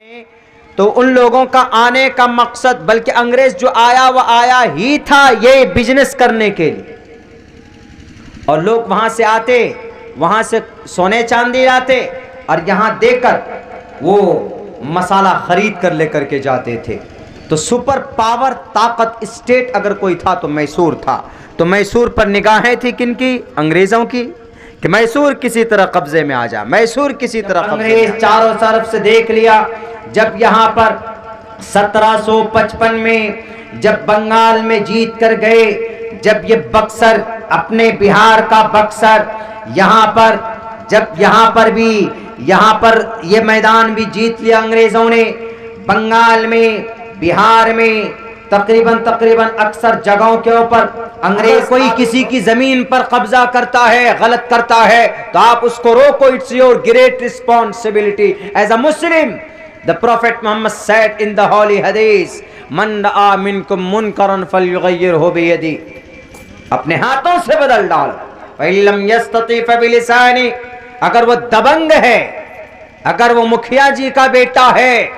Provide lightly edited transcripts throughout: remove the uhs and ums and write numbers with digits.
में तो उन लोगों का आने का मकसद, बल्कि अंग्रेज जो आया वह आया ही था ये बिजनेस करने के लिए। और लोग वहां से आते, वहां से सोने चांदी लाते और यहां देकर वो मसाला खरीद कर लेकर के जाते थे। तो सुपर पावर ताकत स्टेट अगर कोई था तो मैसूर था। तो मैसूर पर निगाहें थी किनकी? अंग्रेजों की, कि मैसूर किसी तरह कब्जे में आ जा, मैसूर किसी तरह। अंग्रेज चारों तरफ से देख लिया। जब यहाँ पर 1755 में जब बंगाल में जीत कर गए, जब ये बक्सर, अपने बिहार का बक्सर, यहाँ पर जब यहाँ पर ये मैदान भी जीत लिया अंग्रेजों ने, बंगाल में, बिहार में, तकरीबन अक्सर जगहों के ऊपर अंग्रेज कोई किसी की जमीन पर कब्जा करता है, गलत करता है, तो आप उसको रोको। It's your great responsibility as a Muslim. The Prophet Muhammad said in the holy हदीस, मन रआ मिनकुम मुनकरन फलयुगय्यिरहु बियदी, अपने हाथों से बदल डालो। फइल्लम यस्तती फबिलिसानी, अगर वो दबंग है, अगर वो मुखिया जी का बेटा है,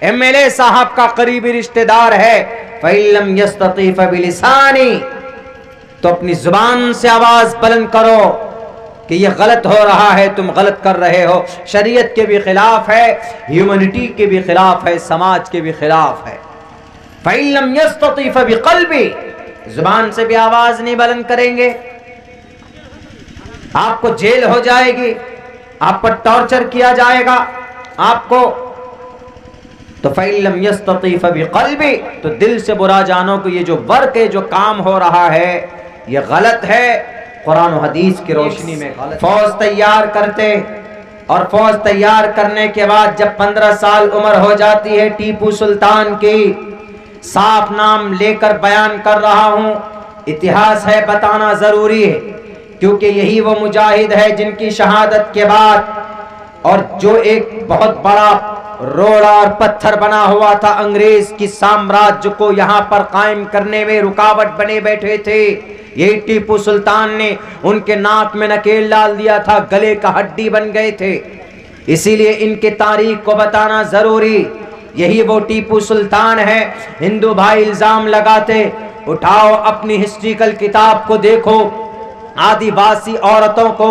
एमएलए साहब का करीबी रिश्तेदार है, फइल्लम यस्तती फबिलिसानी, तो अपनी जुबान से आवाज बुलंद करो कि ये गलत हो रहा है, तुम गलत कर रहे हो। शरीयत के भी खिलाफ है, ह्यूमैनिटी के भी खिलाफ है, समाज के भी खिलाफ है। फइल्लम यस्तती फबिक़ल्बी, जुबान से भी आवाज नहीं बुलंद करेंगे, आपको जेल हो जाएगी, आप पर टॉर्चर किया जाएगा आपको। तो फइल्लम यस्तती फबिक़ल्बी, तो दिल से बुरा जानो कि ये जो वर्क है, जो काम हो रहा है, ये गलत है, कुरान और हदीस की रोशनी में गलत। फौज तैयार करते, और फौज तैयार करने के बाद जब 15 साल उम्र हो जाती है टीपू सुल्तान की, साफ नाम लेकर बयान कर रहा हूं, इतिहास है, बताना जरूरी है, क्योंकि यही वो मुजाहिद है जिनकी शहादत के बाद, और जो एक बहुत बड़ा रोड़ा और पत्थर बना हुआ था अंग्रेज की साम्राज्य को यहाँ पर कायम करने में, रुकावट बने बैठे थे, यही टीपू सुल्तान ने उनके नाक में नकेल डाल दिया था, गले का हड्डी बन गए थे। इसीलिए इनके तारीख को बताना जरूरी। यही वो टीपू सुल्तान है। हिंदू भाई इल्जाम लगाते, उठाओ अपनी हिस्ट्रिकल किताब को देखो, आदिवासी औरतों को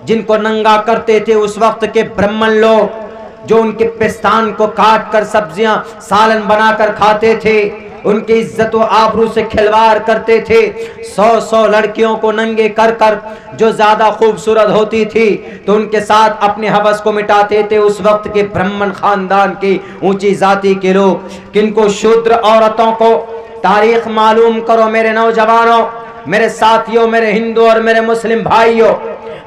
जिनको नंगा करते थे उस वक्त के ब्राह्मण लोग, जो उनके पेस्तान को काट कर सब्जियां सालन बनाकर खाते थे, उनकी इज्जत व आबरू से खिलवाड़ करते थे। 100 लड़कियों को नंगे कर कर, जो ज्यादा खूबसूरत होती थी तो उनके साथ अपने हवस को मिटाते थे उस वक्त के ब्राह्मण खानदान की ऊंची जाति के लोग। किनको? शूद्र औरतों को। तारीख मालूम करो मेरे नौजवानों, मेरे साथियों, मेरे हिंदू और मेरे मुस्लिम भाइयों।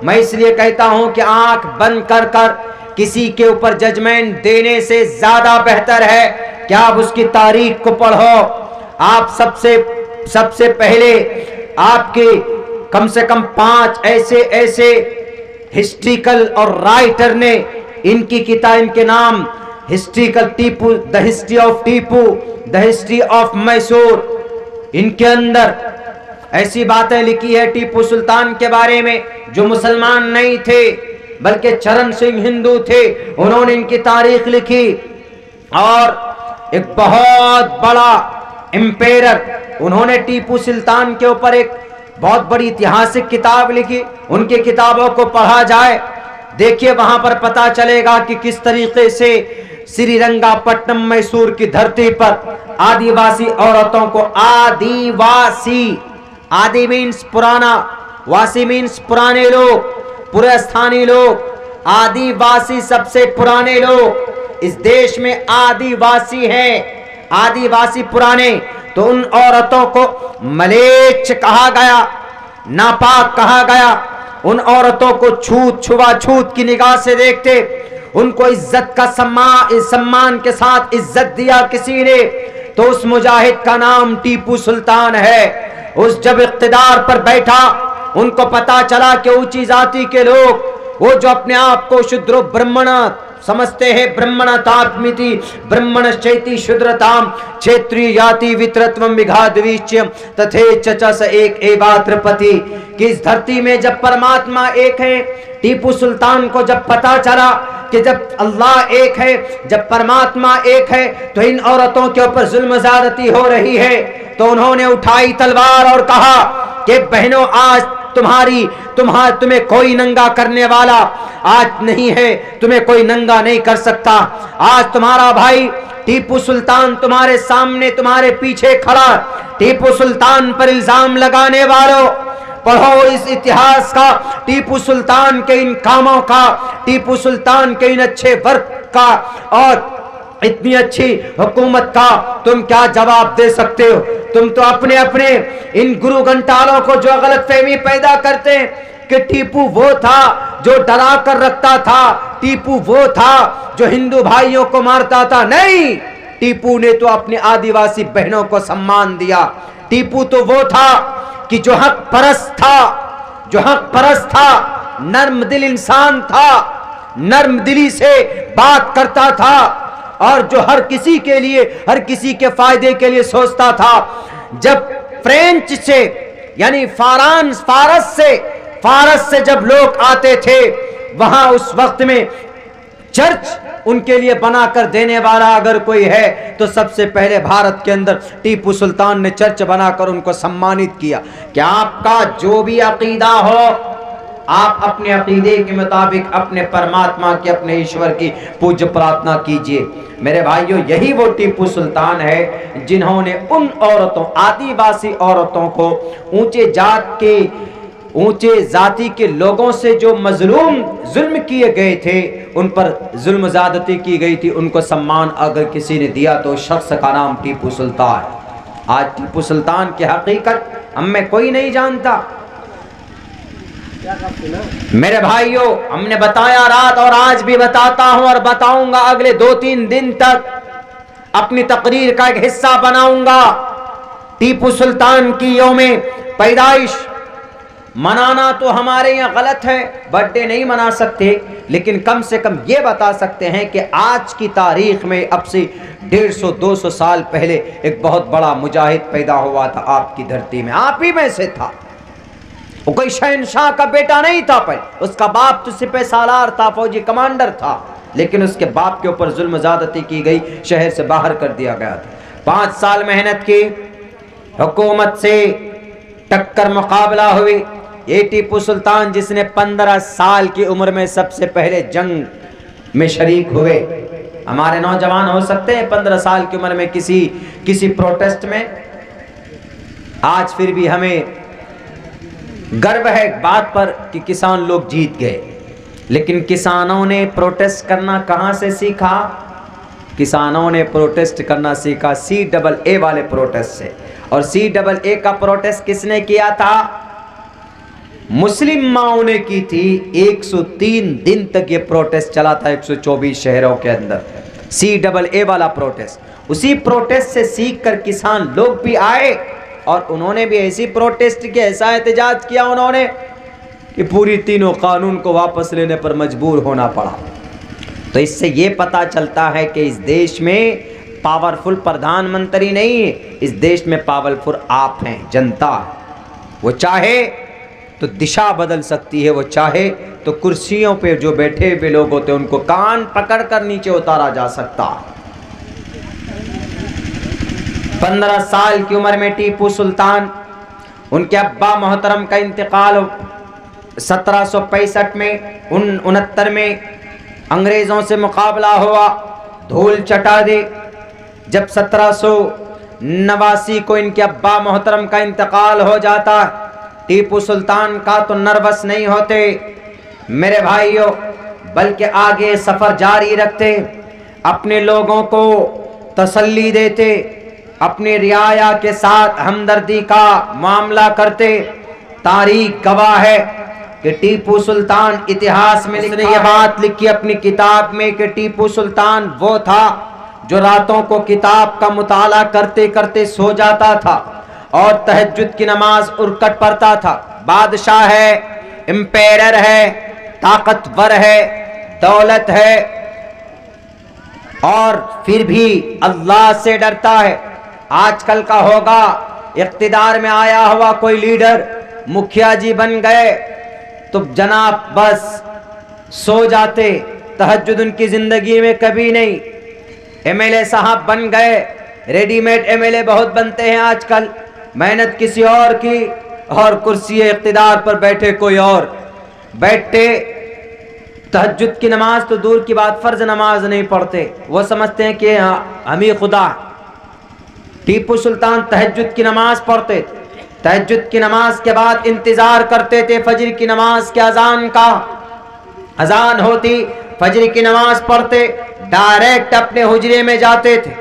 मैं इसलिए कहता हूं कि आंख बंद कर कर किसी के ऊपर जजमेंट देने से ज्यादा बेहतर है कि आप उसकी तारीख को पढ़ो। आप सबसे पहले आपके कम से कम 5 ऐसे हिस्ट्रिकल और राइटर ने इनकी किताब, इनके नाम historical Tipu, the history of Tipu, the history of Mysore, इनके अंदर ऐसी बातें लिखी है टीपू सुल्तान के बारे में, जो मुसलमान नहीं थे बल्कि चरण सिंह हिंदू थे, उन्होंने इनकी तारीख लिखी। और एक बहुत बड़ा एम्पेरर, उन्होंने टीपू सुल्तान के ऊपर एक बहुत बड़ी ऐतिहासिक किताब लिखी। उनकी किताबों को पढ़ा जाए, देखिए वहां पर पता चलेगा कि किस तरीके से श्रीरंगापट्टनम मैसूर की धरती पर आदिवासी औरतों को, आदि मीन्स पुराना, वासी मीन्स पुराने लोग, पूरे स्थानीय लोग, आदिवासी सबसे पुराने लोग इस देश में आदिवासी हैं, आदिवासी पुराने। तो उन औरतों को मलेच्छ कहा गया, नापाक कहा गया। उन औरतों को छुआछूत की निगाह से देखते, उनको इज्जत का सम्मान के साथ इज्जत दिया किसी ने, तो उस मुजाहिद का नाम टीपू सुल्तान है। उस जब इख्तिदार पर बैठा, उनको पता चला कि ऊंची जाति के लोग, वो जो अपने आप को शूद्र ब्राह्मण समझते हैं ब्रह्मणतात्मिति ब्रह्मणश्चैति शूद्रताम क्षेत्रीय जाति वित्रत्वम विघाद्विच्यम तथे चचस एक एवात्रपति। कि इस धरती में जब परमात्मा एक है, टीपू सुल्तान को जब पता चला कि जब अल्लाह एक है, जब परमात्मा एक है, तो इन औरतों के ऊपर जुल्म ज़्यादती हो रही है, तो उन्होंने उठाई तलवार और कहा कि बहनों, आज तुम्हें कोई नंगा करने वाला आज नहीं है, तुम्हें कोई नंगा नहीं कर सकता। आज तुम्हारा भाई टीपू सुल्तान तुम्हारे सामने, तुम्हारे पीछे खड़ा। टीपू सुल्तान पर इल्जाम लगाने वालों, पढ़ो इस इतिहास का, टीपू सुल्तान के इन कामों का, टीपू सुल्तान के इन अच्छे वर्क का और इतनी अच्छी हुकूमत का तुम क्या जवाब दे सकते हो। तुम तो अपने अपने इन गुरु घंटालों को जो गलतफहमी पैदा करते हैं कि टीपू वो था जो डरा कर रखता था, टीपू वो था जो हिंदू भाइयों को मारता था। नहीं, टीपू ने तो अपनी आदिवासी बहनों को सम्मान दिया। टीपू तो वो था कि जो हक परस्त था, नर्म दिल इंसान था, नर्म दिली से बात करता था और जो हर किसी के लिए, हर किसी के फायदे के लिए सोचता था। जब फ्रेंच से यानी फारस से जब लोग आते थे, वहां उस वक्त में चर्च उनके लिए बनाकर देने वाला अगर कोई है तो सबसे पहले भारत के अंदर टीपू सुल्तान ने चर्च बनाकर उनको सम्मानित किया। क्या आपका जो भी अकीदा हो, आप अपने अकीदे के मुताबिक अपने परमात्मा की, अपने ईश्वर की पूज्य प्रार्थना कीजिए। मेरे भाइयों, यही वो टीपू सुल्तान है जिन्होंने उन औरतों, आदिवासी औरतों को, ऊंचे जाति के लोगों से जो मजलूम जुल्म किए गए थे, उन पर जुल्म ज़्यादती की गई थी, उनको सम्मान अगर किसी ने दिया तो शख्स का नाम टीपू सुल्तान। आज टीपू सुल्तान की हकीकत हम में कोई नहीं जानता। मेरे भाइयों, हमने बताया रात और आज भी बताता हूं और बताऊंगा, अगले 2-3 दिन तक अपनी तकरीर का एक हिस्सा बनाऊंगा। टीपू सुल्तान की यौमे पैदाइश मनाना तो हमारे यहाँ गलत है, बर्थडे नहीं मना सकते, लेकिन कम से कम ये बता सकते हैं कि आज की तारीख में अब से 150-200 साल पहले एक बहुत बड़ा मुजाहिद पैदा हुआ था आपकी धरती में, आप ही में से था। वो कोई शहनशाह का बेटा नहीं था, पर उसका बाप तो सिपह सालार था, फौजी कमांडर था, लेकिन उसके बाप के ऊपर जुल्म ज़्यादती की गई, शहर से बाहर कर दिया गया था। 5 साल मेहनत की, हुकूमत से टक्कर मुकाबला हुई। ये टीपू सुल्तान जिसने 15 साल की उम्र में सबसे पहले जंग में शरीक हुए। हमारे नौजवान हो सकते हैं 15 साल की उम्र में किसी प्रोटेस्ट में। आज फिर भी हमें गर्व है बात पर कि किसान लोग जीत गए, लेकिन किसानों ने प्रोटेस्ट करना कहां से सीखा? किसानों ने प्रोटेस्ट करना सीखा CAA वाले प्रोटेस्ट से। और CAA का प्रोटेस्ट किसने किया था? मुस्लिम माओं ने की थी। 103 दिन तक ये प्रोटेस्ट चला था 124 शहरों के अंदर, CAA वाला प्रोटेस्ट। उसी प्रोटेस्ट से सीख कर किसान लोग भी आए और उन्होंने भी ऐसी प्रोटेस्ट की, ऐसा एहतजाज किया उन्होंने कि पूरी तीनों कानून को वापस लेने पर मजबूर होना पड़ा। तो इससे ये पता चलता है कि इस देश में पावरफुल प्रधानमंत्री नहीं है, इस देश में पावरफुल आप हैं, जनता। वो चाहे तो दिशा बदल सकती है, वो चाहे तो कुर्सियों पे जो बैठे हुए लोग होते हैं उनको कान पकड़कर नीचे उतारा जा सकता। 15 साल की उम्र में टीपू सुल्तान, उनके अब्बा मोहतरम का इंतकाल 1765 में 69 में अंग्रेज़ों से मुकाबला हुआ, धूल चटा दे। जब 1789 को इनके अब्बा मोहतरम का इंतकाल हो जाता, टीपू सुल्तान का तो नर्वस नहीं होते मेरे भाइयों, बल्कि आगे सफ़र जारी रखते, अपने लोगों को तसल्ली देते, अपनी रियाया के साथ हमदर्दी का मामला करते। तारीख गवाह है कि टीपू सुल्तान, इतिहास में लिखने ये बात लिखी अपनी किताब में कि टीपू सुल्तान वो था जो रातों को किताब का मुताला करते करते सो जाता था और तहज्जुद की नमाज उड़कट पढ़ता था। बादशाह है, एम्पायर है, ताकतवर है, दौलत है, और फिर भी अल्लाह से डरता है। आजकल का होगा, इख्तिदार में आया हुआ कोई लीडर, मुखिया जी बन गए तो जनाब बस सो जाते, तहज्जुद उनकी जिंदगी में कभी नहीं। एमएलए साहब बन गए, रेडीमेड एमएलए बहुत बनते हैं आजकल, मेहनत किसी और की और कुर्सी इख्तिदार पर बैठे कोई और बैठते। तहज्जुद की नमाज तो दूर की बात, फर्ज नमाज नहीं पढ़ते, वो समझते हैं कि हम ही खुदा। टीपू सुल्तान तहज्जुद की नमाज पढ़ते, तहज्जुद की नमाज के बाद इंतजार करते थे फजर की नमाज के अजान का। अजान होती, फजर की नमाज पढ़ते, डायरेक्ट अपने हुजरे में जाते थे,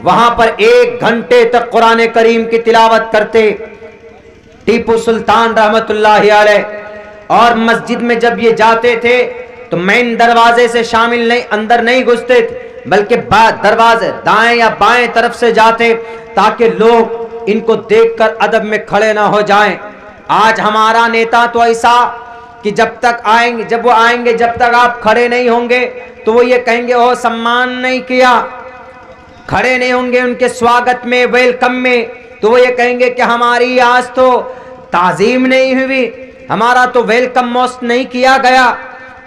वहां पर 1 घंटे तक कुरान करीम की तिलावत करते टीपू सुल्तान रहमतुल्लाहि अलैह। और मस्जिद में जब ये जाते थे तो मेन दरवाजे से शामिल नहीं, अंदर नहीं घुसते थे, बल्कि दरवाजे दाएं या बाएं तरफ से जाते ताकि लोग इनको देखकर अदब में खड़े ना हो जाएं। आज हमारा नेता तो ऐसा कि जब तक आएंगे, जब वो आएंगे, जब तक आप खड़े नहीं होंगे तो वो ये कहेंगे ओ सम्मान नहीं किया, खड़े नहीं होंगे उनके स्वागत में, वेलकम में, तो वो ये कहेंगे कि हमारी आज तो ताजीम नहीं हुई, हमारा तो वेलकम मोस्ट नहीं किया गया।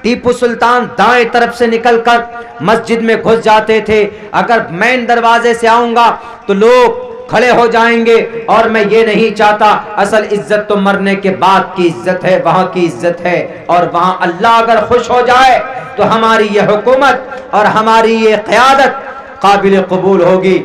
टीपू सुल्तान दाएं तरफ से निकलकर मस्जिद में घुस जाते थे, अगर मेन दरवाजे से आऊंगा तो लोग खड़े हो जाएंगे, और मैं ये नहीं चाहता। असल इज्जत तो मरने के बाद की इज्जत है, वहां की इज्जत है, और वहां अल्लाह अगर खुश हो जाए तो हमारी ये हुकूमत और हमारी ये क़यादत काबिल कबूल होगी।